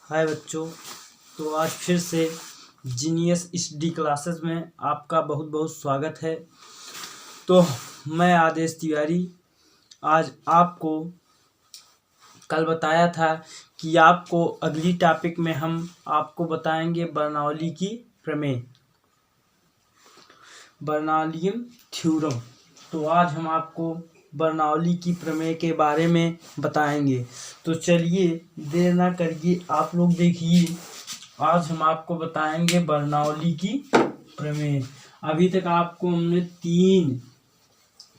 हाय बच्चों। तो आज फिर से जीनियस स्टडी क्लासेस में आपका बहुत बहुत स्वागत है। तो मैं आदेश तिवारी आज आपको कल बताया था कि आपको अगली टॉपिक में हम आपको बताएंगे बर्नौली की प्रमेय, बर्नौलियन थ्योरम। तो आज हम आपको बर्नौली की प्रमेय के बारे में बताएंगे। तो चलिए देर ना करिए, आप लोग देखिए, आज हम आपको बताएंगे बर्नौली की प्रमेय। अभी तक आपको हमने 3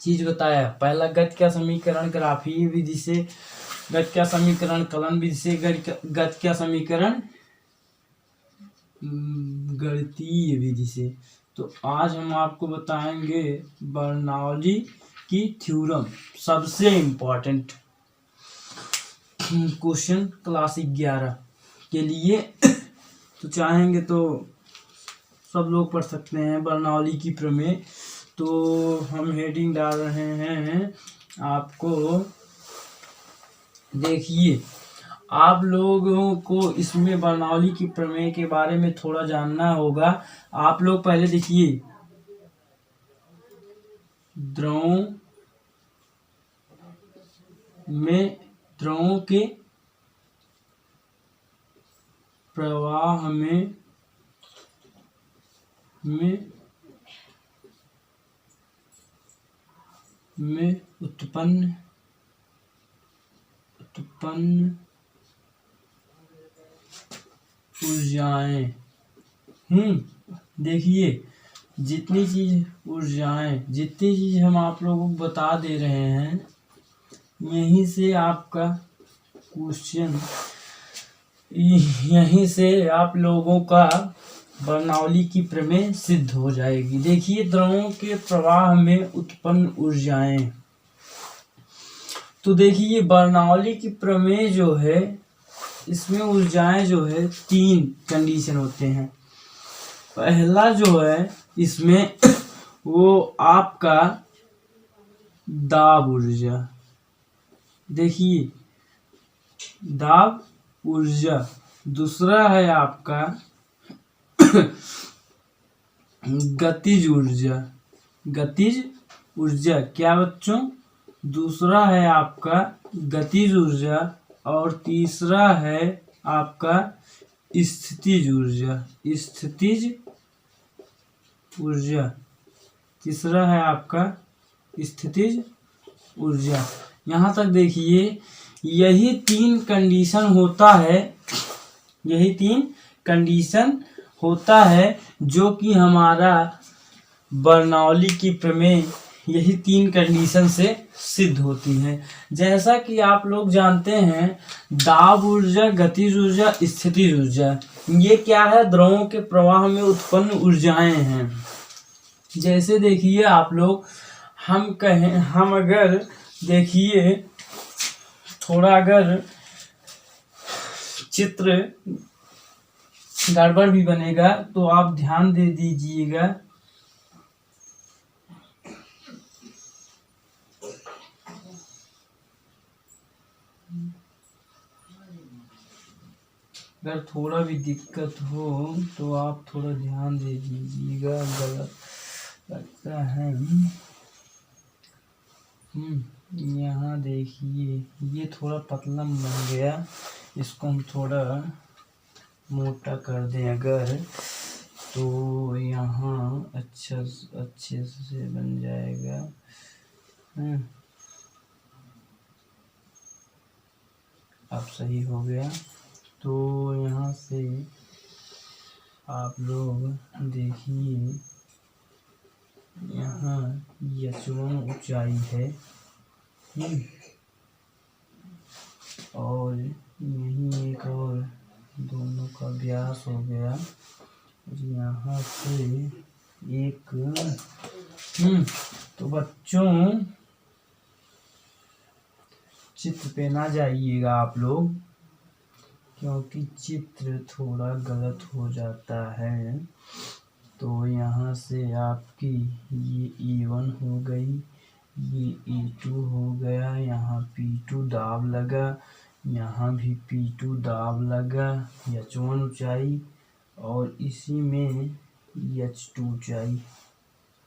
चीज बताया। पहला गत्या समीकरण ग्राफीय विधि से, गत्या समीकरण कलन विधि से, गत्या समीकरण गणितीय विधि से। तो आज हम आपको बताएंगे बर्नौली की थ्योरम, सबसे इम्पोर्टेंट क्वेश्चन क्लास 11 के लिए। तो चाहेंगे तो सब लोग पढ़ सकते हैं बर्नौली की प्रमेय। तो हम हेडिंग डाल रहे हैं आपको, देखिए आप लोगों को इसमें बर्नौली की प्रमेय के बारे में थोड़ा जानना होगा। आप लोग पहले देखिए, द्रवों के प्रवाह में उत्पन्न ऊर्जाएं, देखिए जितनी चीज हम आप लोगों को बता दे रहे हैं, यहीं से आपका क्वेश्चन, यहीं से आप लोगों का बर्नौली की प्रमेय सिद्ध हो जाएगी। देखिए द्रवों के प्रवाह में उत्पन्न ऊर्जाएं। तो देखिए बर्नौली की प्रमेय जो है, इसमें ऊर्जाएं जो है 3 कंडीशन होते हैं। पहला जो है इसमें वो आपका दाब ऊर्जा, देखिए दाब ऊर्जा। दूसरा है आपका गतिज ऊर्जा, क्या बच्चों? दूसरा है आपका गतिज ऊर्जा और तीसरा है आपका स्थितिज ऊर्जा। तीसरा है आपका स्थितिज ऊर्जा। यहाँ तक देखिए यही 3 कंडीशन होता है जो कि हमारा बर्नौली की प्रमेय यही 3 कंडीशन से सिद्ध होती है। जैसा कि आप लोग जानते हैं, दाब ऊर्जा, गतिज ऊर्जा, स्थितिज ऊर्जा, ये क्या है? द्रवों के प्रवाह में उत्पन्न ऊर्जाएं हैं। जैसे देखिए आप लोग, हम अगर देखिए थोड़ा अगर चित्र गड़बड़ भी बनेगा तो आप ध्यान दे दीजिएगा। अगर थोड़ा भी दिक्कत हो तो आप थोड़ा ध्यान दे दीजिएगा, गलत लगता है। यहाँ देखिए ये थोड़ा पतला बन गया, इसको हम थोड़ा मोटा कर दें अगर, तो यहाँ अच्छे से बन जाएगा। अब सही हो गया। तो यहाँ से आप लोग देखिए, यहाँ H1 ऊंचाई है और यहीं एक और, दोनों का व्यास हो गया। और यहाँ से एक तो बच्चों चित्र पे ना जाइएगा आप लोग, क्योंकि चित्र थोड़ा गलत हो जाता है। तो यहाँ से आपकी ये E1 हो गई, ये E2 हो गया, यहाँ P2 दाब लगा, यहाँ भी P2 दाब लगा, H1 ऊंचाई और इसी में H2 ऊंचाई।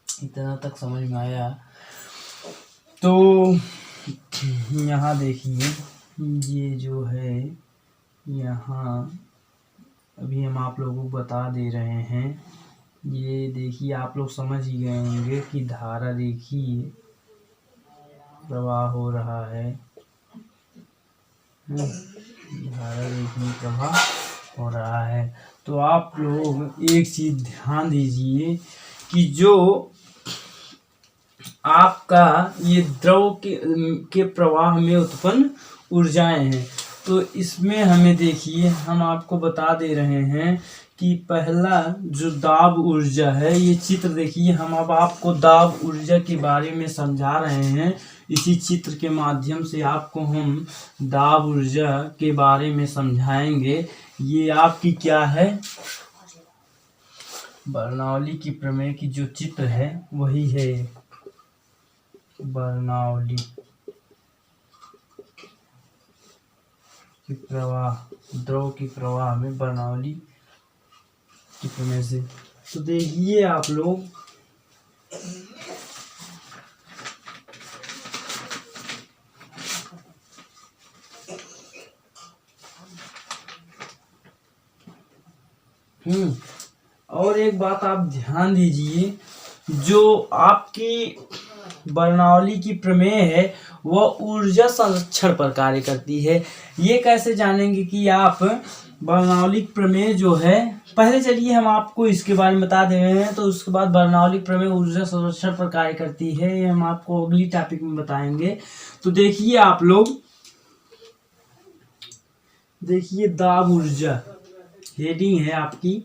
इतना तक समझ में आया। तो यहाँ देखिए ये जो है यहाँ अभी हम आप लोगों को बता दे रहे हैं। ये देखिए आप लोग समझ ही गए होंगे कि धारा देखिए प्रवाह हो रहा है। धारा देखिए प्रवाह हो रहा है। तो आप लोग एक चीज ध्यान दीजिए कि जो आपका ये द्रव के प्रवाह में उत्पन्न ऊर्जाएं हैं, तो इसमें हमें देखिए हम आपको बता दे रहे हैं कि पहला जो दाब ऊर्जा है, ये चित्र देखिए हम अब आपको दाब ऊर्जा के बारे में समझा रहे हैं। इसी चित्र के माध्यम से आपको हम दाब ऊर्जा के बारे में समझाएंगे। ये आपकी क्या है, बर्नौली की प्रमेय की जो चित्र है वही है बर्नौली की प्रवाह, द्रव की प्रवाह में बर्नौली की प्रमेय से। तो देखिए आप लोग और एक बात आप ध्यान दीजिए, जो आपकी बर्नौली की प्रमेय है वह ऊर्जा संरक्षण पर कार्य करती है। ये कैसे जानेंगे कि आप बर्नौली प्रमेय जो है, पहले चलिए हम आपको इसके बारे में बता दे रहे हैं, तो उसके बाद बर्नौली प्रमेय ऊर्जा संरक्षण पर कार्य करती है, ये हम आपको अगली टॉपिक में बताएंगे। तो देखिए आप लोग, देखिए दाब ऊर्जा हेडिंग है आपकी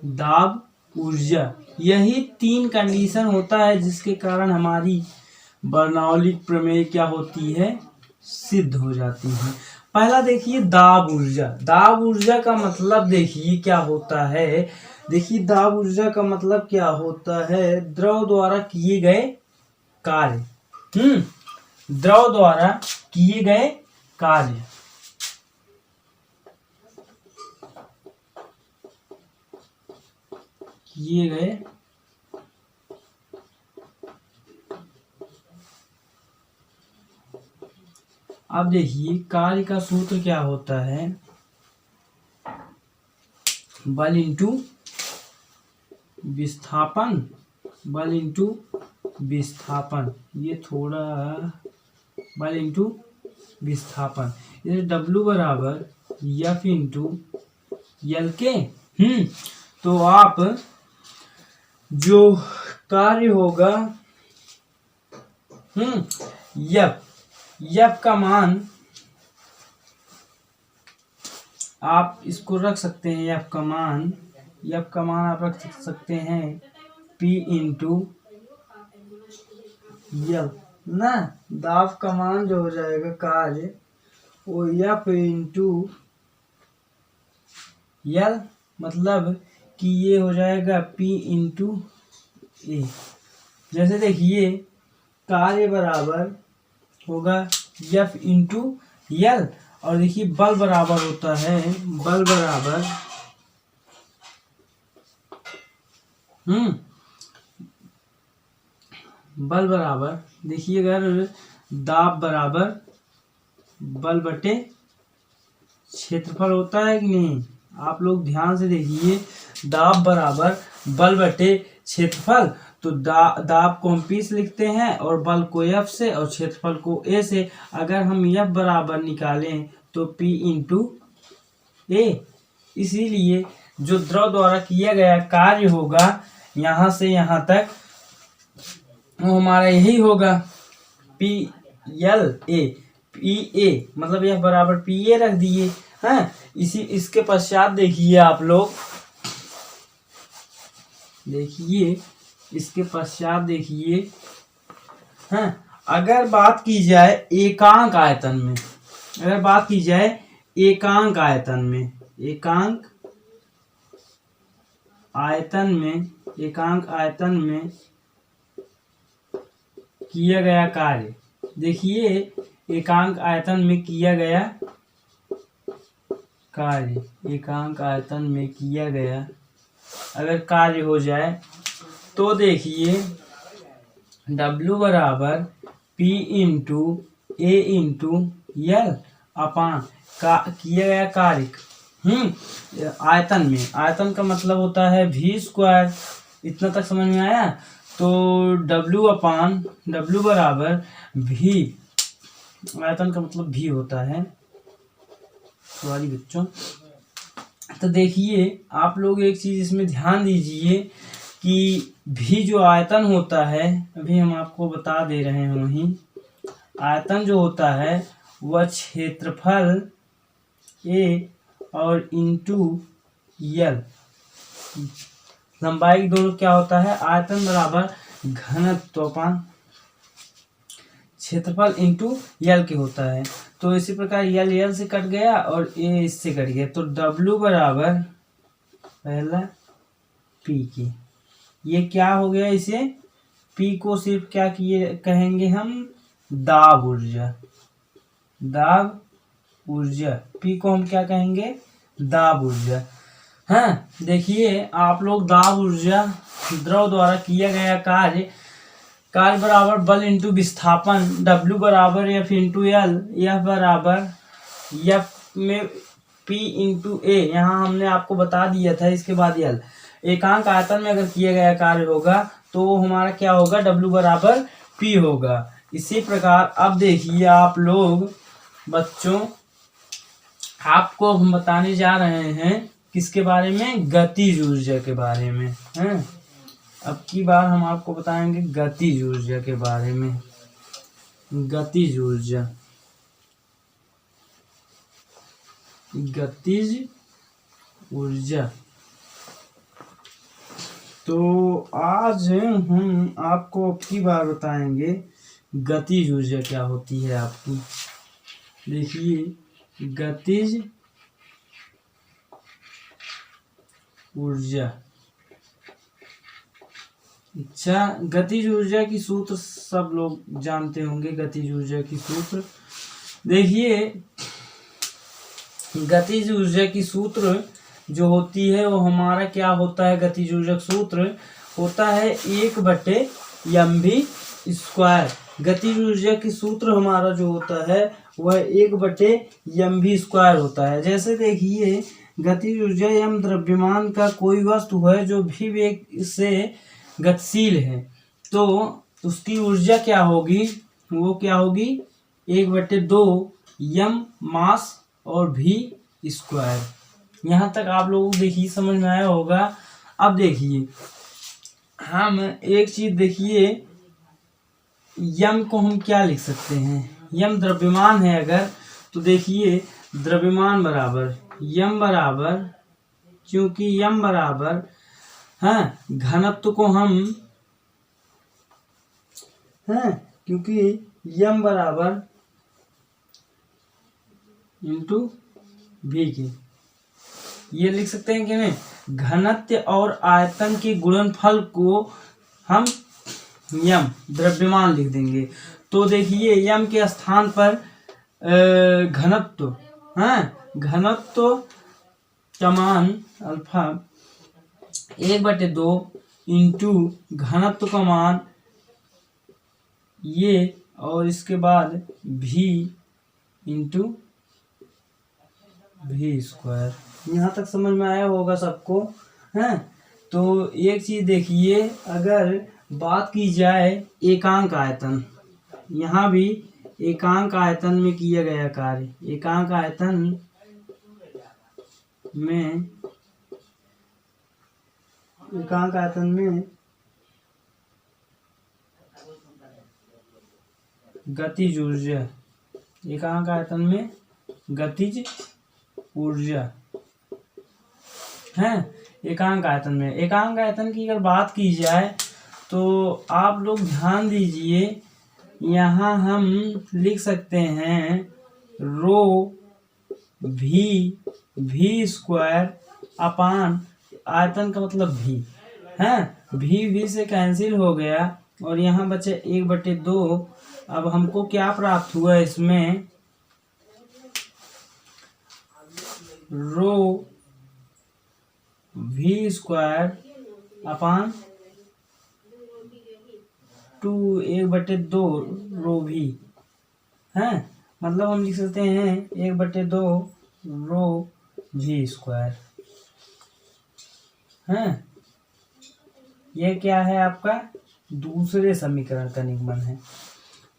दाब ऊर्जा। यही 3 कंडीशन होता है जिसके कारण हमारी बर्नौली प्रमेय क्या होती है, सिद्ध हो जाती है। पहला देखिए दाब ऊर्जा। दाब ऊर्जा का मतलब देखिए क्या होता है। देखिए दाब ऊर्जा का मतलब क्या होता है, द्रव द्वारा किए गए कार्य। द्रव द्वारा किए गए कार्य, किए गए अब देखिए कार्य का सूत्र क्या होता है, बल इंटू विस्थापन, बल इंटू विस्थापन। ये थोड़ा बल इंटू विस्थापन, ये W बराबर F इंटू L के। तो आप जो कार्य होगा F का मान आप इसको रख सकते हैं। F का मान आप रख सकते हैं P इंटू L ना। दाब का मान जो हो जाएगा कार्य वो F इंटू L, मतलब कि ये हो जाएगा P इंटू A। जैसे देखिए कार्य बराबर होगा F इंटू L, और देखिए बल बराबर होता है, बल बराबर बल बराबर देखिए अगर दाब बराबर बल बटे क्षेत्रफल होता है कि नहीं, आप लोग ध्यान से देखिए। दाब बराबर बल बटे क्षेत्रफल, तो दाब को हम P से लिखते हैं और बल को F से और क्षेत्रफल को A से। अगर हम F बराबर निकालें तो P इंटू A। इसीलिए जो द्रव द्वारा किया गया कार्य होगा यहाँ से यहाँ तक वो हमारा यही होगा PLA। PA मतलब F बराबर PA रख दिए। इसके पश्चात देखिए आप लोग, देखिए इसके पश्चात देखिए, अगर बात की जाए एकांक आयतन में, अगर बात की जाए एकांक आयतन में, एकांक आयतन में किया गया कार्य, देखिए एकांक आयतन में किया गया कार्य एकांक आयतन में किया गया अगर कार्य हो जाए तो देखिए W बराबर P into A into L अपान का किया गया कार्य आयतन में। आयतन का मतलब होता है V स्क्वायर। इतना तक समझ में आया। तो W बराबर V, आयतन का मतलब V होता है। सॉरी बच्चों। तो देखिए आप लोग एक चीज इसमें ध्यान दीजिए कि भी जो आयतन होता है, अभी हम आपको बता दे रहे हैं वहीं, आयतन जो होता है वह क्षेत्रफल A और इंटू L, लंबाई दोनों क्या होता है, आयतन बराबर घनत्व क्षेत्रफल इंटू L के होता है। तो इसी प्रकार L से कट गया और A इससे कट गया, तो W बराबर पहला P की, ये क्या हो गया, इसे P को सिर्फ क्या किए कहेंगे हम, दाब ऊर्जा। दाब ऊर्जा P को हम क्या कहेंगे, दाब ऊर्जा। हाँ देखिए आप लोग, दाब ऊर्जा द्रव द्वारा किया गया कार्य बराबर बल इंटू विस्थापन, W बराबर F इंटू L, F बराबर F में P इंटू A, यहाँ हमने आपको बता दिया था। इसके बाद L, एकांक आयतन में अगर किया गया कार्य होगा तो हमारा क्या होगा, W बराबर P होगा। इसी प्रकार अब देखिए आप लोग बच्चों, आपको हम बताने जा रहे हैं किसके बारे में, गतिज ऊर्जा के बारे में हैं। अब की बार हम आपको बताएंगे गतिज ऊर्जा के बारे में। गतिज ऊर्जा, गतिज ऊर्जा। तो आज हम आपको अब की बार बताएंगे गतिज ऊर्जा क्या होती है आपकी। देखिए गतिज ऊर्जा, अच्छा गतिज ऊर्जा की सूत्र सब लोग जानते होंगे। गतिज ऊर्जा की सूत्र देखिए, गतिज ऊर्जा की सूत्र जो होती है वो हमारा क्या होता है, गतिज ऊर्जा सूत्र होता है 1/mv स्क्वायर। गतिज ऊर्जा की सूत्र हमारा जो होता है वह 1/mv स्क्वायर होता है। जैसे देखिए गतिज ऊर्जा m द्रव्यमान का कोई वस्तु है जो भी वेग से गतिशील है, तो उसकी ऊर्जा क्या होगी, वो क्या होगी 1/2 m मास और v स्क्वायर। यहाँ तक आप लोगों को देखिए समझ में आया होगा। अब देखिए हम एक चीज देखिए, यम को हम क्या लिख सकते हैं, यम द्रव्यमान है अगर, तो देखिए द्रव्यमान बराबर यम बराबर, क्योंकि यम बराबर घनत्व को हम क्योंकि यम बराबर इंटू भी के, ये लिख सकते हैं कि नहीं, घनत्व और आयतन के गुणनफल को हम यम द्रव्यमान लिख देंगे। तो देखिए यम के स्थान पर घनत्व, घनत्व का मान अल्फा 1/2 इंटू घनत्व का मान ये, और इसके बाद भी इंटू भी स्क्वायर। यहाँ तक समझ में आया होगा सबको, हैं। तो एक चीज देखिए, अगर बात की जाए एकांक आयतन, यहाँ भी एकांक आयतन में किया गया कार्य, एकांक आयतन में गतिज ऊर्जा, एकांक आयतन में गतिज ऊर्जा है। एकांक आयतन की अगर बात की जाए तो आप लोग ध्यान दीजिए, यहाँ हम लिख सकते हैं रो भी स्क्वायर अपान आयतन का मतलब भी है, भी से कैंसिल हो गया और यहाँ बचे 1/2। अब हमको क्या प्राप्त हुआ इसमें, रो v स्क्वायर अपान 2 1/2 रो v है। मतलब हम लिख सकते हैं 1/2 रो v स्क्वायर है। यह क्या है आपका दूसरे समीकरण का निगमन है।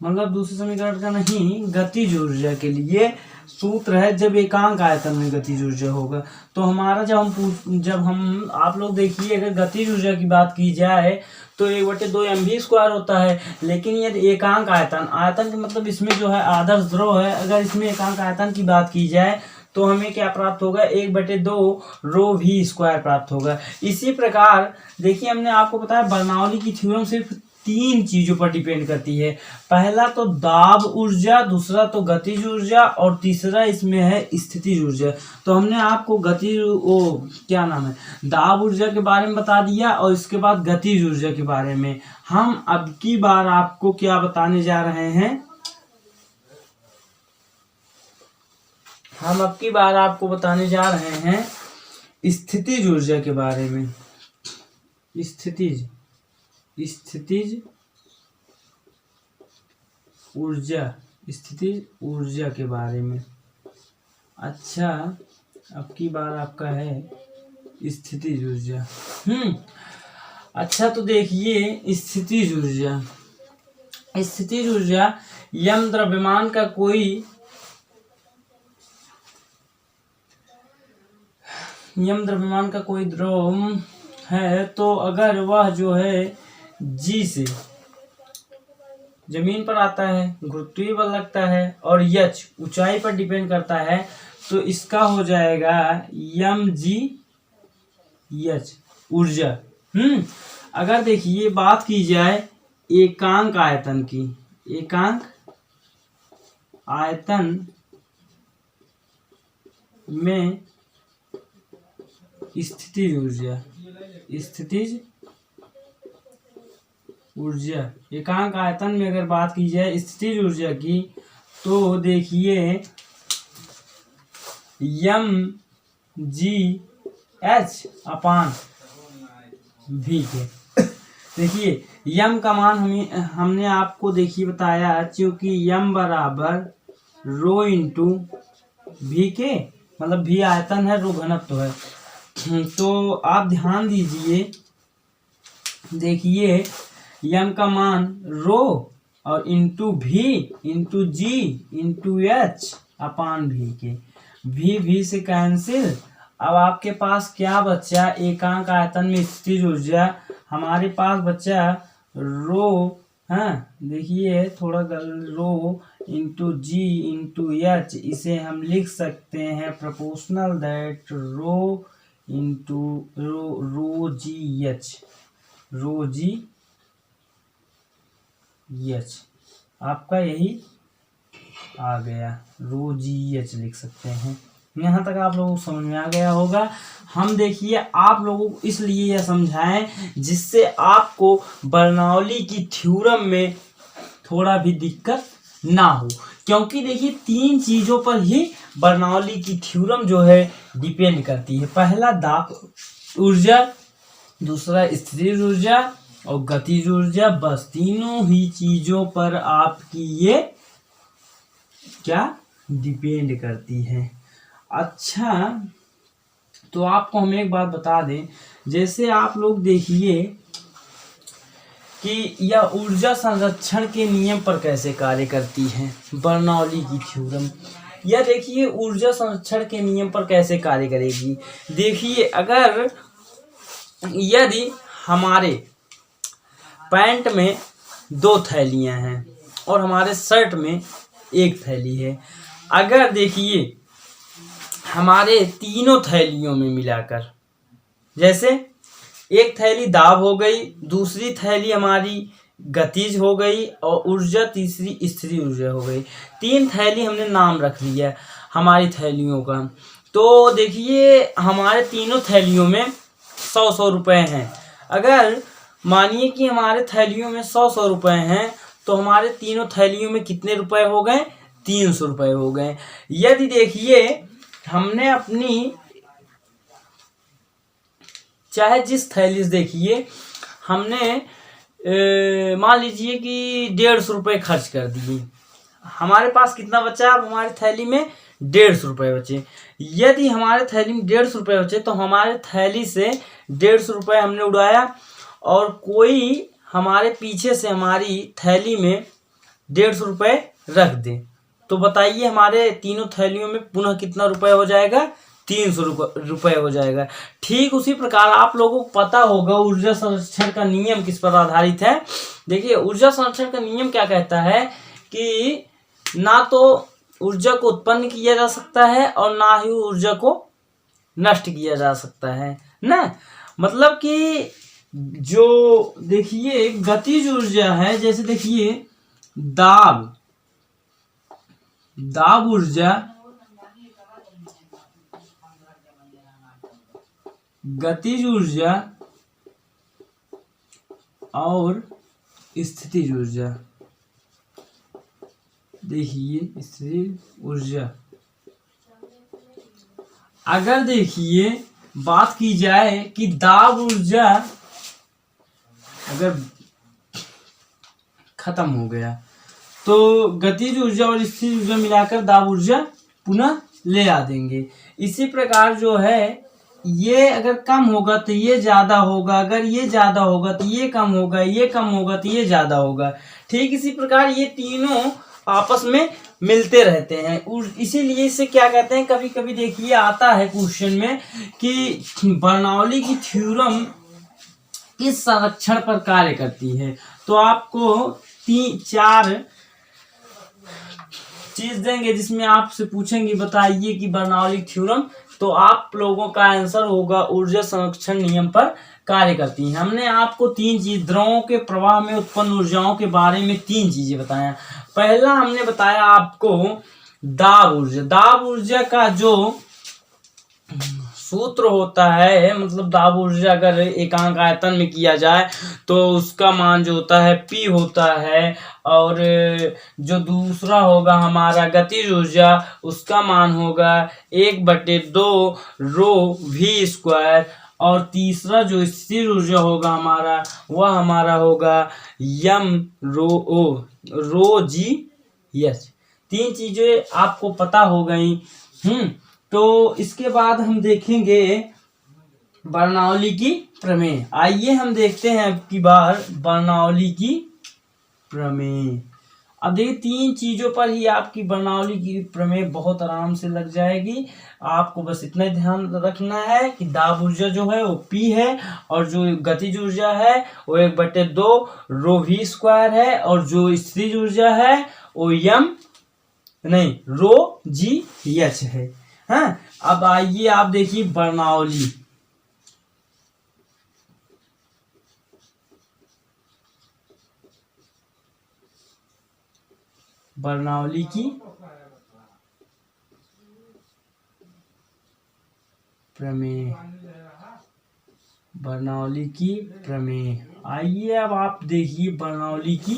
मतलब दूसरे समीकरण का नहीं, गतिज ऊर्जा के लिए सूत्र है जब एकांक आयतन में गतिज ऊर्जा होगा। तो हमारा जब हम आप लोग देखिए, अगर गतिज ऊर्जा की बात की जाए तो 1/2 mv स्क्वायर होता है। लेकिन यदि एकांक आयतन का मतलब इसमें जो है आदर्श द्रव है, अगर इसमें एकांक आयतन की बात की जाए तो हमें क्या प्राप्त होगा 1/2 रो v स्क्वायर प्राप्त होगा। इसी प्रकार देखिए, हमने आपको बताया बर्नौली की थ्योरम सिर्फ 3 चीजों पर डिपेंड करती है। पहला तो दाब ऊर्जा, दूसरा तो गतिज ऊर्जा और तीसरा इसमें है स्थितिज ऊर्जा। तो हमने आपको दाब ऊर्जा के बारे में बता दिया और इसके बाद गतिज ऊर्जा के बारे में। हम अब की बार आपको क्या बताने जा रहे हैं, हम अब की बार आपको बताने जा रहे हैं स्थितिज ऊर्जा के बारे में। स्थितिज ऊर्जा के बारे में। अच्छा, अब की बार आपका है स्थितिज ऊर्जा। अच्छा, तो देखिए स्थितिज ऊर्जा यम द्रव्यमान का कोई द्रव है, तो अगर वह जो है जी से जमीन पर आता है, गुरुत्वीय बल लगता है और यच ऊंचाई पर डिपेंड करता है, तो इसका हो जाएगा mgh ऊर्जा। अगर देखिए बात की जाए एकांक आयतन में स्थितिज ऊर्जा, एकांक आयतन में अगर बात की जाए स्थितिज ऊर्जा की, तो देखिए mgh अपान v के। देखिए यम का मान हमने आपको देखिए बताया, क्योंकि यम बराबर रो इंटू v के, मतलब v आयतन है, रो घनत्व है। तो आप ध्यान दीजिए, देखिए यम का मान रो और into v into g into h अपान v के। v से कैंसिल। अब आपके पास क्या बचा, एकांक आयतन में स्थितिज ऊर्जा हमारे पास बचा रो, देखिए थोड़ा row into G into H, इसे हम लिख सकते हैं proportional that row into row G H, आपका यही आ गया, रो जी एच लिख सकते हैं। यहाँ तक आप लोगों को समझ में आ गया होगा। हम देखिए आप लोगों को इसलिए यह समझाएं जिससे आपको बर्नौली की थ्योरम में थोड़ा भी दिक्कत ना हो, क्योंकि देखिए 3 चीजों पर ही बर्नौली की थ्योरम जो है डिपेंड करती है। पहला दाब ऊर्जा, दूसरा स्थितिज ऊर्जा और गतिज ऊर्जा। बस तीनों ही चीजों पर आपकी ये क्या डिपेंड करती है। अच्छा, तो आपको हम एक बात बता दें, जैसे आप लोग देखिए कि यह ऊर्जा संरक्षण के नियम पर कैसे कार्य करती है बर्नौली की थ्योरम। यह देखिए ऊर्जा संरक्षण के नियम पर कैसे कार्य करेगी। देखिए अगर यदि हमारे पैंट में 2 थैलियां हैं और हमारे शर्ट में 1 थैली है, अगर देखिए हमारे तीनों थैलियों में मिलाकर, जैसे एक थैली दाब हो गई, दूसरी थैली हमारी गतिज हो गई और ऊर्जा तीसरी स्थितिज ऊर्जा हो गई, 3 थैली हमने नाम रख लिया हमारी थैलियों का। तो देखिए हमारे तीनों थैलियों में 100 रुपए हैं। अगर मानिए कि हमारे थैलियों में 100 रुपए हैं, तो हमारे तीनों थैलियों में कितने रुपए हो गए, 300 रुपए हो गए। यदि देखिए हमने अपनी चाहे जिस थैली से, देखिए हमने मान लीजिए कि 150 रुपये खर्च कर दिए, हमारे पास कितना बचा? अब हमारी थैली में 150 रुपये बचे। यदि हमारे थैली में 150 रुपये बचे तो हमारे थैली से 150 रुपये हमने उड़ाया, और कोई हमारे पीछे से हमारी थैली में 150 रुपये रख दे, तो बताइए हमारे तीनों थैलियों में पुनः कितना रुपये हो जाएगा? 300 रुपये हो जाएगा। ठीक उसी प्रकार आप लोगों को पता होगा ऊर्जा संरक्षण का नियम किस पर आधारित है। देखिए ऊर्जा संरक्षण का नियम क्या कहता है कि ना तो ऊर्जा को उत्पन्न किया जा सकता है और ना ही ऊर्जा को नष्ट किया जा सकता है ना। मतलब कि जो देखिए गतिज ऊर्जा है, जैसे देखिए दाब ऊर्जा, गतिज ऊर्जा और स्थितिज ऊर्जा। देखिए स्थितिज ऊर्जा, अगर देखिए बात की जाए कि दाब ऊर्जा अगर खत्म हो गया तो गतिज ऊर्जा और स्थितिज ऊर्जा मिलाकर दाब ऊर्जा पुनः ले आ देंगे। इसी प्रकार जो है ये अगर कम होगा तो ये ज्यादा होगा, अगर ये ज्यादा होगा तो ये कम होगा, ये कम होगा तो ये ज्यादा होगा। ठीक इसी प्रकार ये तीनों आपस में मिलते रहते हैं। इसीलिए इसे क्या कहते हैं, कभी कभी देखिए आता है क्वेश्चन में कि बर्नौली की थ्योरम किस संरक्षण पर कार्य करती है, तो आपको 3-4 चीज देंगे जिसमें आपसे पूछेंगे बताइए कि बर्नौली थ्योरम, तो आप लोगों का आंसर होगा ऊर्जा संरक्षण नियम पर कार्य करती है। हमने आपको 3 चीज द्रवों के प्रवाह में उत्पन्न ऊर्जाओं के बारे में 3 चीजें बताया। पहला हमने बताया आपको दाब ऊर्जा। दाब ऊर्जा का जो सूत्र होता है, मतलब दाब ऊर्जा अगर एकांक आयतन में किया जाए तो उसका मान जो होता है P होता है, और जो दूसरा होगा हमारा गतिज ऊर्जा उसका मान होगा 1/2 रो V स्क्वायर, और तीसरा जो स्थिर ऊर्जा होगा हमारा वह हमारा होगा m रो G S। 3 चीजें आपको पता हो गई। तो इसके बाद हम देखेंगे बर्नौली की प्रमेय। आइए हम देखते हैं अब की बार बर्नौली की प्रमेय। अब देखिए 3 चीजों पर ही आपकी बर्नौली की प्रमेय बहुत आराम से लग जाएगी। आपको बस इतना ध्यान रखना है कि दाब ऊर्जा जो है वो P है, और जो गतिज ऊर्जा है वो 1/2 रो V स्क्वायर है, और जो स्थितिज ऊर्जा है वो रो G H है। हाँ, अब आइए आप देखिए बर्नौली। बर्नौली की प्रमेय। बर्नौली की प्रमेय, आइए अब आप देखिए बर्नौली की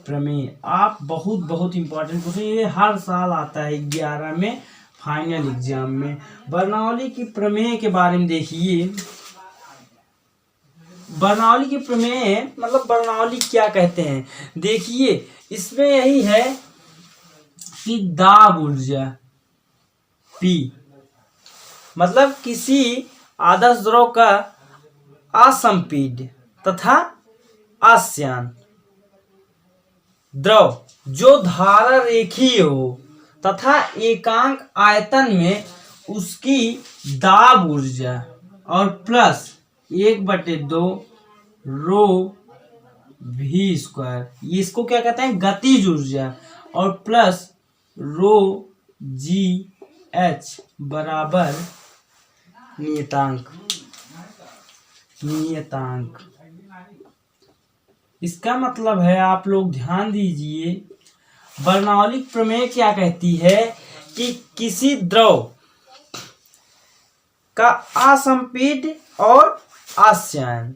प्रमेय। आप बहुत इंपॉर्टेंट क्वेश्चन, ये हर साल आता है 11 में फाइनल एग्जाम में। बर्नौली की प्रमेय के बारे में देखिए। बर्नौली की प्रमेय मतलब बर्नौली क्या कहते हैं, देखिए इसमें यही है कि दाब ऊर्जा P मतलब किसी आदर्श द्रव का असंपीड्य तथा आश्यान द्रव जो धारा रेखीय हो तथा एकांक आयतन में उसकी दाब ऊर्जा और प्लस 1/2 रो V स्क्वायर, ये इसको क्या कहते हैं गतिज ऊर्जा, और प्लस रो G H बराबर नियतांक। इसका मतलब है, आप लोग ध्यान दीजिए, बर्नौली प्रमेय क्या कहती है कि किसी द्रव का असंपीड्य और आश्यान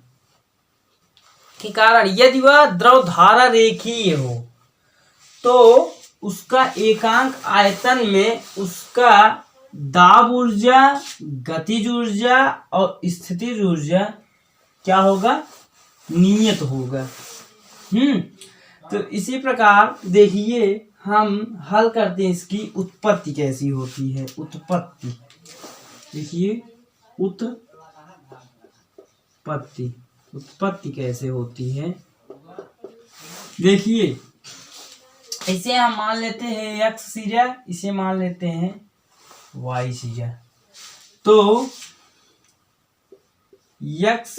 के कारण यदि वह द्रव धारा रेखीय हो तो उसका एकांक आयतन में उसका दाब ऊर्जा, गतिज ऊर्जा और स्थितिज ऊर्जा क्या होगा, नियत होगा। तो इसी प्रकार देखिए हम हल करते हैं इसकी उत्पत्ति कैसी होती है। उत्पत्ति देखिए, उत्पत्ति कैसे होती है। देखिए इसे हम मान लेते हैं x सिरा, इसे मान लेते हैं y सिरा। तो x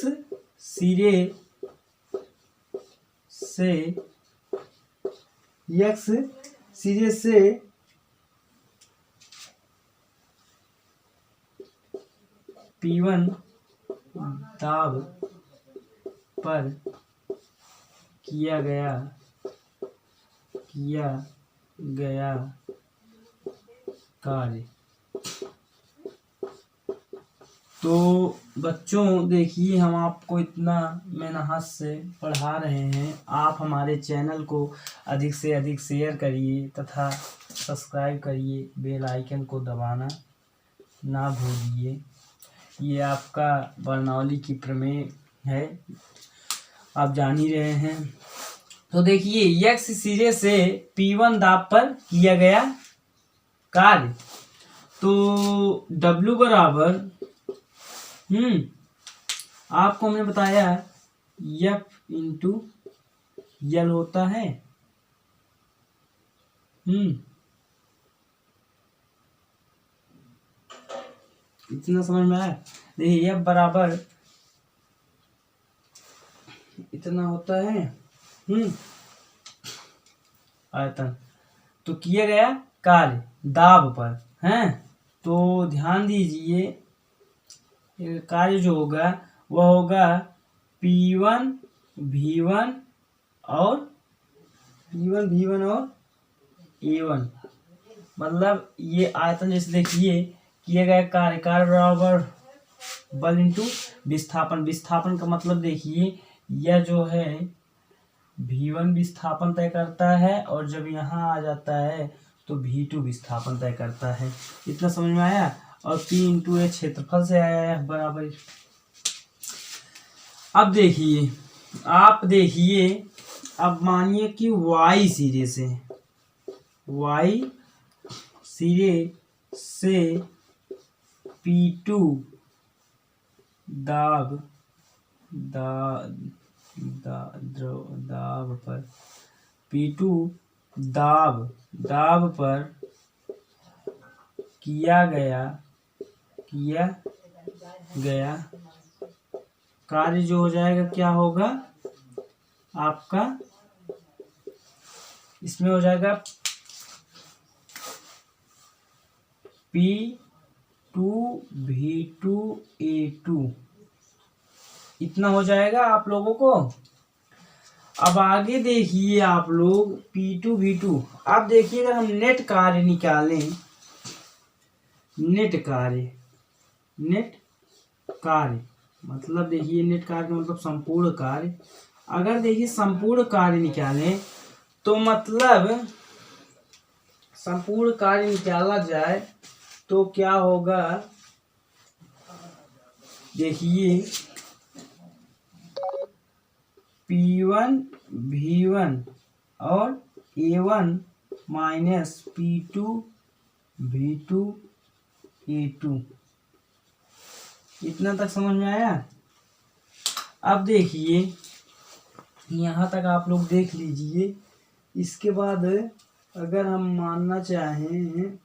सिरे से P1 दाब पर किया गया कार्य। तो बच्चों देखिए हम आपको इतना मेहनत से पढ़ा रहे हैं, आप हमारे चैनल को अधिक से अधिक शेयर करिए तथा सब्सक्राइब करिए, बेल आइकन को दबाना ना भूलिए। ये आपका बर्नौली की प्रमेय है, आप जान ही रहे हैं। तो देखिए x सिरे से P1 दाब पर किया गया कार्य। तो W बराबर आपको हमने बताया F इंटू L होता है। इतना समझ में आया। देखिए F बराबर इतना होता है आयतन। तो किया गया कार्य दाब पर हैं। तो ध्यान दीजिए कार्य जो होगा वह होगा P1 V1 और A1। मतलब ये आयतन जैसे देखिए किया गया कार्य बराबर बल इंटू विस्थापन का मतलब देखिए यह जो है V1 विस्थापन तय करता है और जब यहाँ आ जाता है तो V2 विस्थापन तय करता है। इतना समझ में आया। और P इंटू ए क्षेत्रफल से आया है बराबर। अब देखिए अब मानिए कि Y सिरे से P2 दाब पर P2 दाब पर किया गया कार्य जो हो जाएगा क्या होगा आपका, इसमें हो जाएगा P2 V2 A2। इतना हो जाएगा आप लोगों को। अब आगे देखिए आप लोग P2 V2। अब देखिए अगर हम नेट कार्य निकालें, नेट कार्य मतलब देखिए नेट कार्य का मतलब संपूर्ण कार्य। अगर देखिए संपूर्ण कार्य निकालें तो मतलब संपूर्ण कार्य निकाला जाए तो क्या होगा, देखिए P1 V1 और A1 minus P2 V2 A2। इतना तक समझ में आया। अब देखिए यहाँ तक आप लोग देख लीजिए। इसके बाद अगर हम मानना चाहें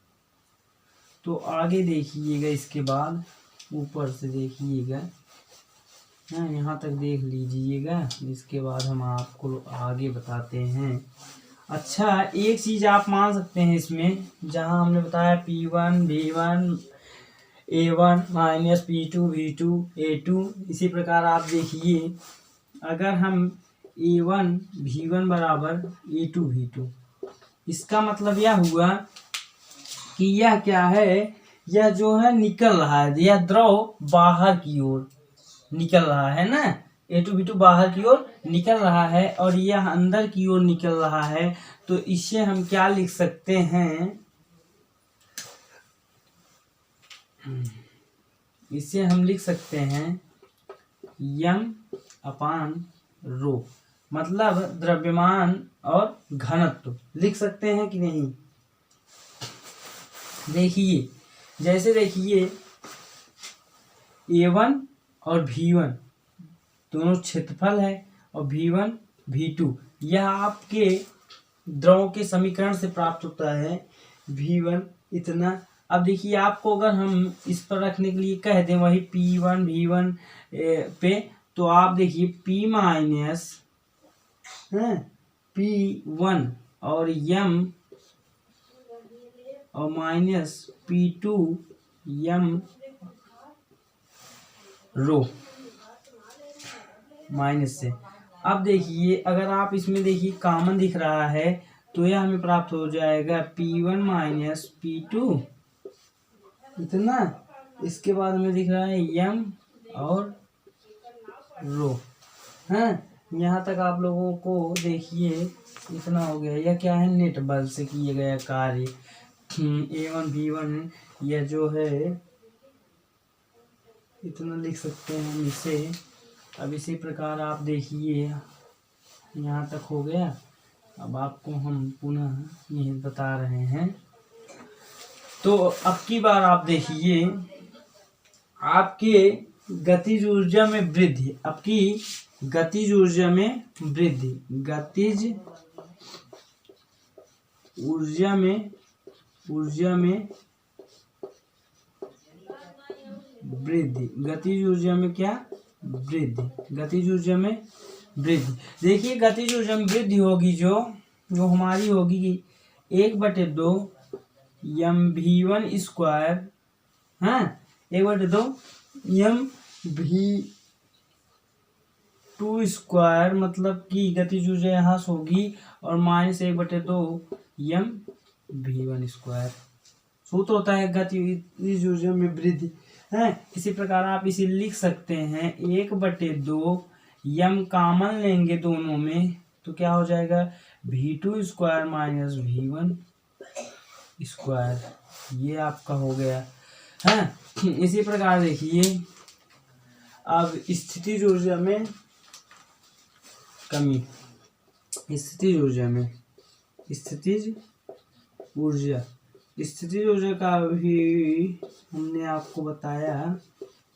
तो आगे देखिएगा, इसके बाद ऊपर से देखिएगा, यहाँ तक देख लीजिएगा। इसके बाद हम आपको आगे बताते हैं। अच्छा एक चीज़ आप मान सकते हैं इसमें, जहाँ हमने बताया P1 V1 A1 minus P2 V2 A2। इसी प्रकार आप देखिए अगर हम A1 V1 बराबर A2 V2, इसका मतलब यह हुआ कि यह क्या है, यह जो है निकल रहा है, यह द्रव बाहर की ओर निकल रहा है ना। A2 V2 बाहर की ओर निकल रहा है और यह अंदर की ओर निकल रहा है। तो इसे हम क्या लिख सकते हैं, इसे हम लिख सकते हैं यम अपान रो, मतलब द्रव्यमान और घनत्व लिख सकते हैं कि नहीं। देखिए, जैसे देखिए A1 और V1 दोनों क्षेत्रफल है और V1 V2 यह आपके द्रव के समीकरण से प्राप्त होता है। V1 इतना। अब देखिए, आपको अगर हम इस पर रखने के लिए कह दें वही P1 V1 पे, तो आप देखिए P माइनस P1 और M और minus P2 M rho minus से। अब देखिए, अगर आप इसमें देखिए कॉमन दिख रहा है तो यह हमें प्राप्त हो जाएगा P1 माइनस P2 इतना। इसके बाद हमें दिख रहा है M और रो। यहाँ तक आप लोगों को देखिए इतना हो गया। यह क्या है, नेट बल से किए गया कार्य। A1 V1 यह जो है इतना लिख सकते हैं हम इसे। अब इसी प्रकार आप देखिए यहाँ तक हो गया। अब आपको हम पुनः यही बता रहे हैं। तो अब की बार आप देखिए आपके गतिज ऊर्जा में वृद्धि, आपकी गतिज ऊर्जा में वृद्धि, गतिज ऊर्जा में वृद्धि, गतिज ऊर्जा में क्या वृद्धि, गतिज ऊर्जा में वृद्धि। देखिए, गतिज ऊर्जा में वृद्धि होगी जो हमारी होगी 1/2 mv1 स्क्वायर, 1/2 mv2 स्क्वायर, मतलब कि गतिज ऊर्जा यहाँ से होगी और माइनस 1/2 mv1 स्क्वायर। सूत्र होता है गतिज ऊर्जा में वृद्धि। इसी प्रकार आप इसे लिख सकते हैं 1/2 यम कॉमन लेंगे दोनों में तो क्या हो जाएगा v2 square minus v1 square. ये आपका हो गया है। इसी प्रकार देखिए, अब स्थितिज ऊर्जा में कमी, स्थितिज ऊर्जा का भी हमने आपको बताया।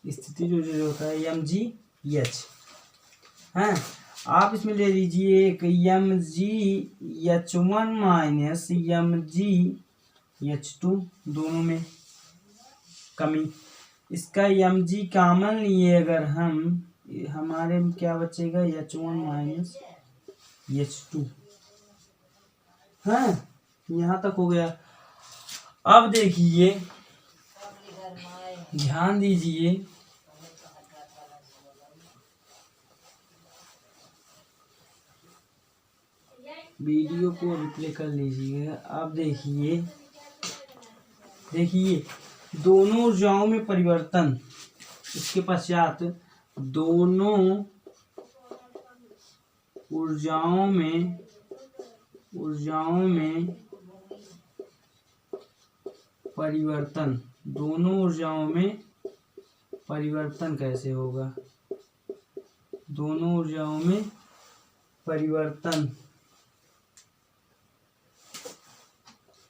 स्थितिज ऊर्जा जो होता है mgh है। आप इसमें ले लीजिए एक mgh1 माइनस mgh2 दोनों में कमी। इसका mg कॉमन लिए अगर हम, हमारे में क्या बचेगा h1 माइनस h2। यहाँ तक हो गया। अब देखिए, ध्यान दीजिए, वीडियो को रिप्ले कर लीजिए। अब देखिए दोनों ऊर्जाओं में परिवर्तन। इसके पश्चात दोनों ऊर्जाओं में परिवर्तन, दोनों ऊर्जाओं में परिवर्तन कैसे होगा। दोनों ऊर्जाओं में परिवर्तन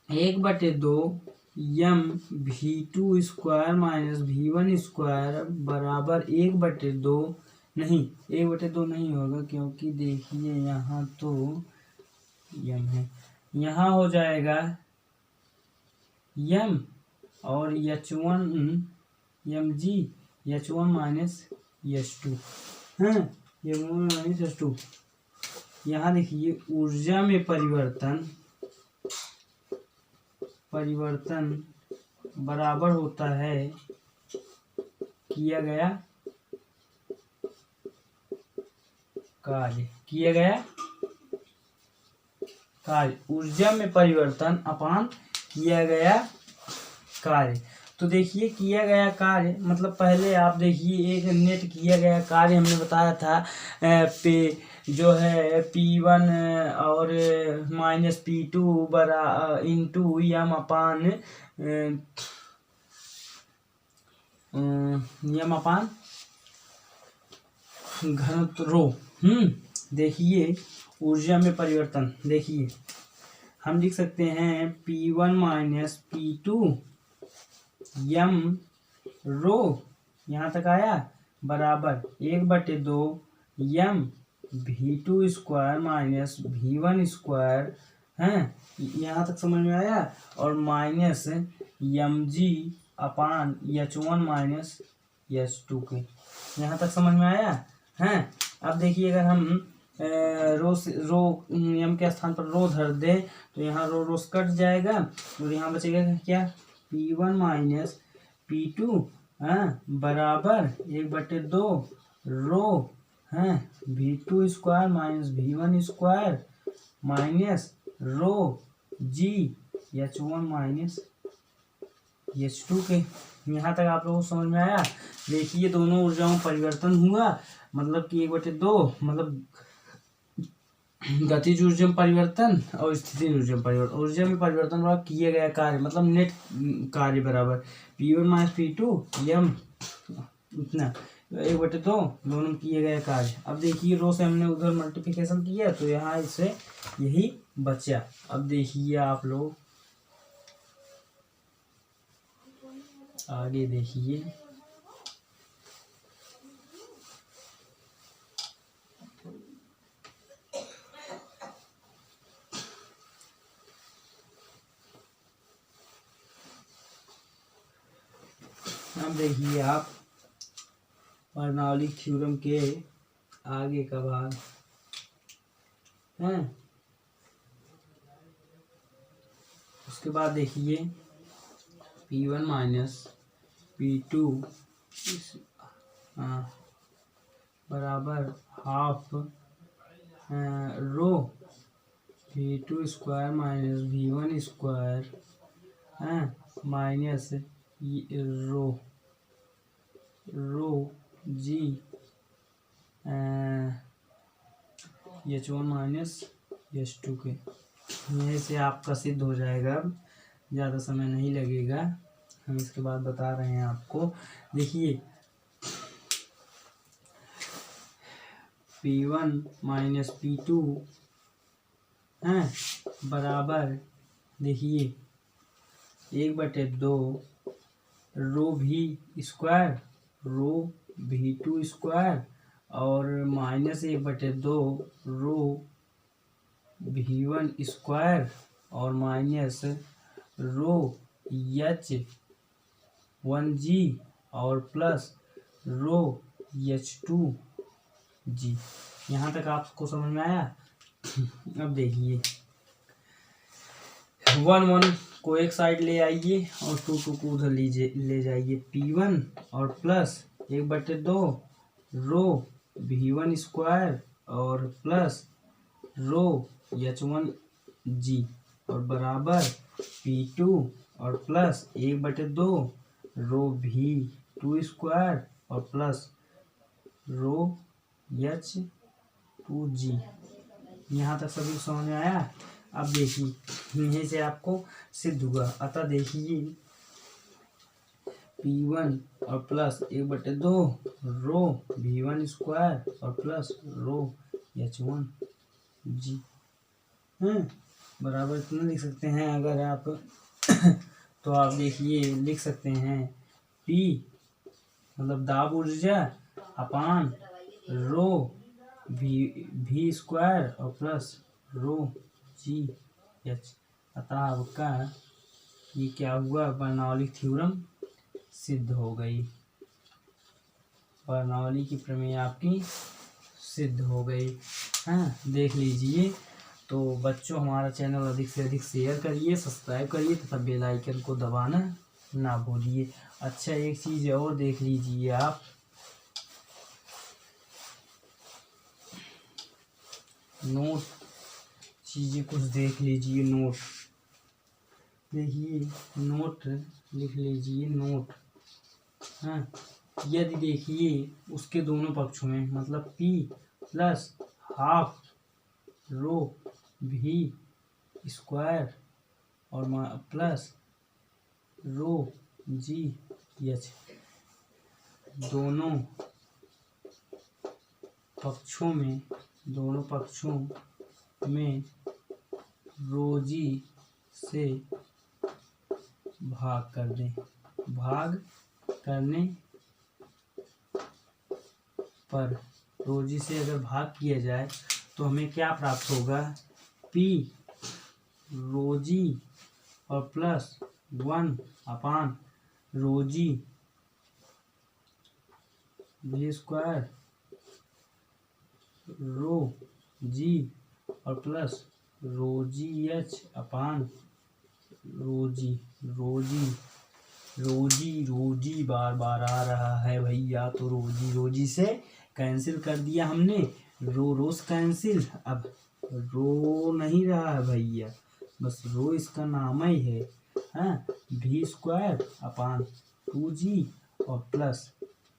1/2 mv2 square minus v1 square बराबर 1/2 नहीं, 1/2 नहीं होगा क्योंकि देखिए यहाँ तो यम है, यहाँ हो जाएगा यम और h1 mg h1 minus h2 minus h2। यहाँ देखिए ऊर्जा में परिवर्तन बराबर होता है किया गया कार्य, ऊर्जा में परिवर्तन अपान किया गया कार्य। तो देखिए किया गया कार्य मतलब पहले आप देखिए एक नेट किया गया कार्य हमने बताया था पे जो है P1 और माइनस P2 बरा इंटू यम अपान नियम अपान घनत्व रो। देखिए ऊर्जा में परिवर्तन, देखिए हम लिख सकते हैं P1 माइनस P2 यम रो, यहाँ तक आया, बराबर 1/2 यम V2 square minus V1 square है, यहाँ तक समझ में आया, और माइनस mg अपान H1 माइनस H2 के, यहाँ तक समझ में आया है। अब देखिए अगर हम रो यम के स्थान पर रो धर दे तो यहाँ रो कट जाएगा और यहाँ बचेगा क्या, P1 माइनस P2 बराबर 1/2 रो है V2 square minus V1 square minus rho g H1 minus H2 के। यहाँ तक आप लोगों को समझ में आया। देखिए दोनों ऊर्जाओं में परिवर्तन हुआ, मतलब कि 1/2, मतलब गतिज ऊर्जा में परिवर्तन और स्थिति ऊर्जा में परिवर्तन। ऊर्जा में परिवर्तन बराबर किए गया कार्य, मतलब नेट कार्य बराबर P1 माइनस P2 यम इतना 1/2 दोनों में किए गए कार्य। अब देखिए रो से हमने उधर मल्टीप्लिकेशन किया तो यहाँ इससे यही बचा। अब देखिए आप लोग आगे देखिए, अब देखिए आप बर्नौली थ्योरम के आगे का भाग है। उसके बाद देखिए P1 माइनस P2 बराबर half rho V2 square minus V1 square minus rho g H1 minus H2 के। यहीं से आपका सिद्ध हो जाएगा, ज़्यादा समय नहीं लगेगा, हम इसके बाद बता रहे हैं आपको। देखिए P1 माइनस P2 बराबर, देखिए 1/2 रो भी स्क्वायर रो V2 स्क्वायर और माइनस 1/2 रो V1 स्क्वायर और माइनस रो H1G और प्लस रो H2G। यहाँ तक आपको समझ में आया। अब देखिए 1 को एक साइड ले आइए और 2 को उधर ले जाइए। P1 और प्लस 1/2 रो V1 स्क्वायर और प्लस रो H1G और बराबर P2 और प्लस 1/2 रो V2 स्क्वायर और प्लस रो H2G। यहाँ तक सभी समझ में आया। अब देखिए यहीं से आपको सिद्ध हुआ। अतः देखिए P1 और प्लस 1/2 रो V1 स्क्वायर और प्लस रो H1G बराबर इतना लिख सकते हैं। अगर आप तो आप देखिए लिख सकते हैं P मतलब दाब ऊर्जा अपान रो V स्क्वायर और प्लस रो GH। अतः आपका ये क्या हुआ, बर्नौली थ्योरम सिद्ध हो गई। बर्नौली की प्रमेय आपकी सिद्ध हो गई। देख लीजिए। तो बच्चों हमारा चैनल अधिक से अधिक शेयर करिए, सब्सक्राइब करिए तथा बेल आइकन को दबाना ना भूलिए। अच्छा एक चीज़ और देख लीजिए आप, नोट चीज़ें कुछ देख लीजिए। नोट देखिए, नोट लिख लीजिए। नोट यदि देखिए उसके दोनों पक्षों में मतलब P plus half rho V square और प्लस रो GH दोनों पक्षों में रोजी से भाग कर दें। भाग करने पर रोजी से अगर भाग किया जाए तो हमें क्या प्राप्त होगा, पी रोजी और प्लस 1 अपान रोजी v स्क्वायर रो जी और प्लस रोजी एच अपान रोजी बार बार आ रहा है भैया, तो रोजी से कैंसिल कर दिया हमने, रोज कैंसिल। अब रो नहीं रहा है भैया, बस रो इसका नाम ही है, हाँ, भी स्क्वायर अपान 2g और प्लस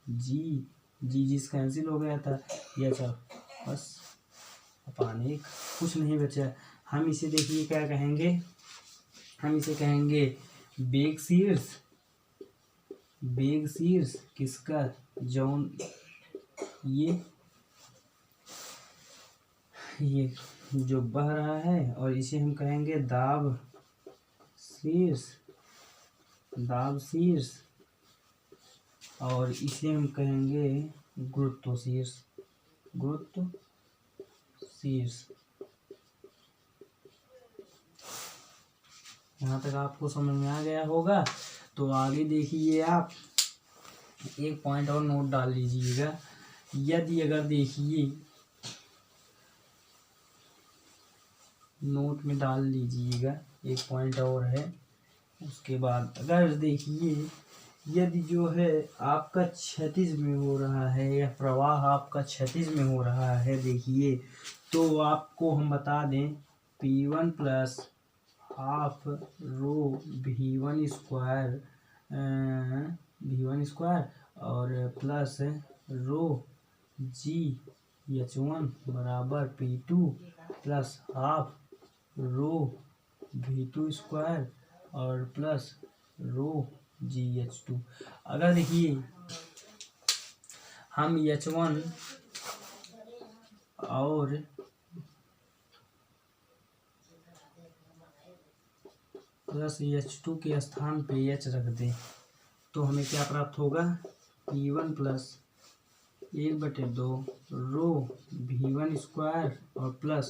जी कैंसिल हो गया था, यह सब बस अपान 1, कुछ नहीं बचा। हम इसे देखिए क्या कहेंगे, हम इसे कहेंगे बेग शीर्ष किसका, जौन ये जो बह रहा है, और इसे हम कहेंगे दाब शीर्ष और इसे हम कहेंगे गुरुत्व शीर्ष। यहाँ तक आपको समझ में आ गया होगा। तो आगे देखिए, आप एक पॉइंट और नोट डाल लीजिएगा। यदि अगर देखिए नोट में डाल लीजिएगा, एक पॉइंट और है, उसके बाद अगर देखिए यदि जो है आपका क्षैतिज में हो रहा है या प्रवाह आपका क्षैतिज में हो रहा है, देखिए तो आपको हम बता दें P1 plus half rho V1 square और प्लस रो GH1 बराबर P2 plus half rho V2 square और प्लस रो GH2। अगर देखिए हम H1 और प्लस H2 के स्थान पे H रख दें तो हमें क्या प्राप्त होगा, P1 प्लस 1/2 रो V1 स्क्वायर और प्लस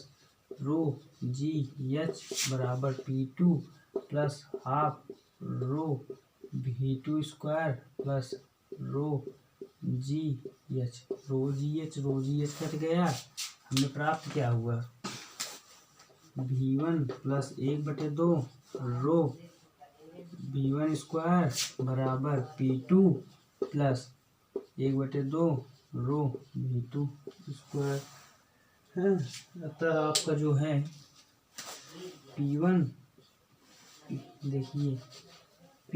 रो GH बराबर P2 plus half rho V2 square plus रो GH। रो GH कट गया, हमें प्राप्त क्या हुआ, V1 प्लस 1/2 रो V1 स्क्वायर बराबर P2 प्लस 1/2 रो V2 स्क्वायर है। अतः आपका जो है P1 देखिए P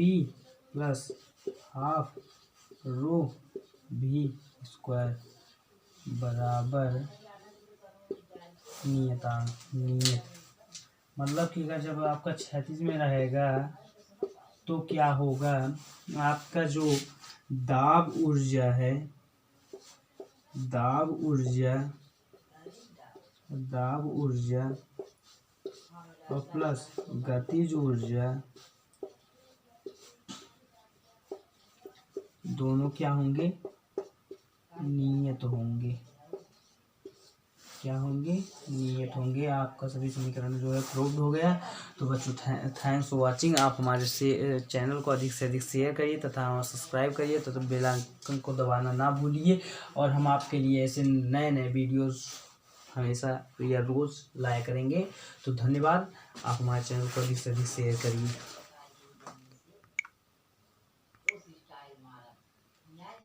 plus half rho V square बराबर नियत, मतलब कि अगर जब आपका क्षैतिज में रहेगा तो क्या होगा, आपका जो दाब ऊर्जा और प्लस गतिज ऊर्जा दोनों क्या होंगे, नियत होंगे। आपका सभी समीकरण जो है प्रूव्ड हो गया। तो बच्चों थैंक्स फॉर वाचिंग। आप हमारे से चैनल को अधिक से अधिक शेयर करिए तथा हमारा सब्सक्राइब करिए तथा बेल आइकन को दबाना ना भूलिए। और हम आपके लिए ऐसे नए वीडियोस हमेशा या रोज़ लाया करेंगे। तो धन्यवाद, आप हमारे चैनल को अधिक से अधिक शेयर करिए।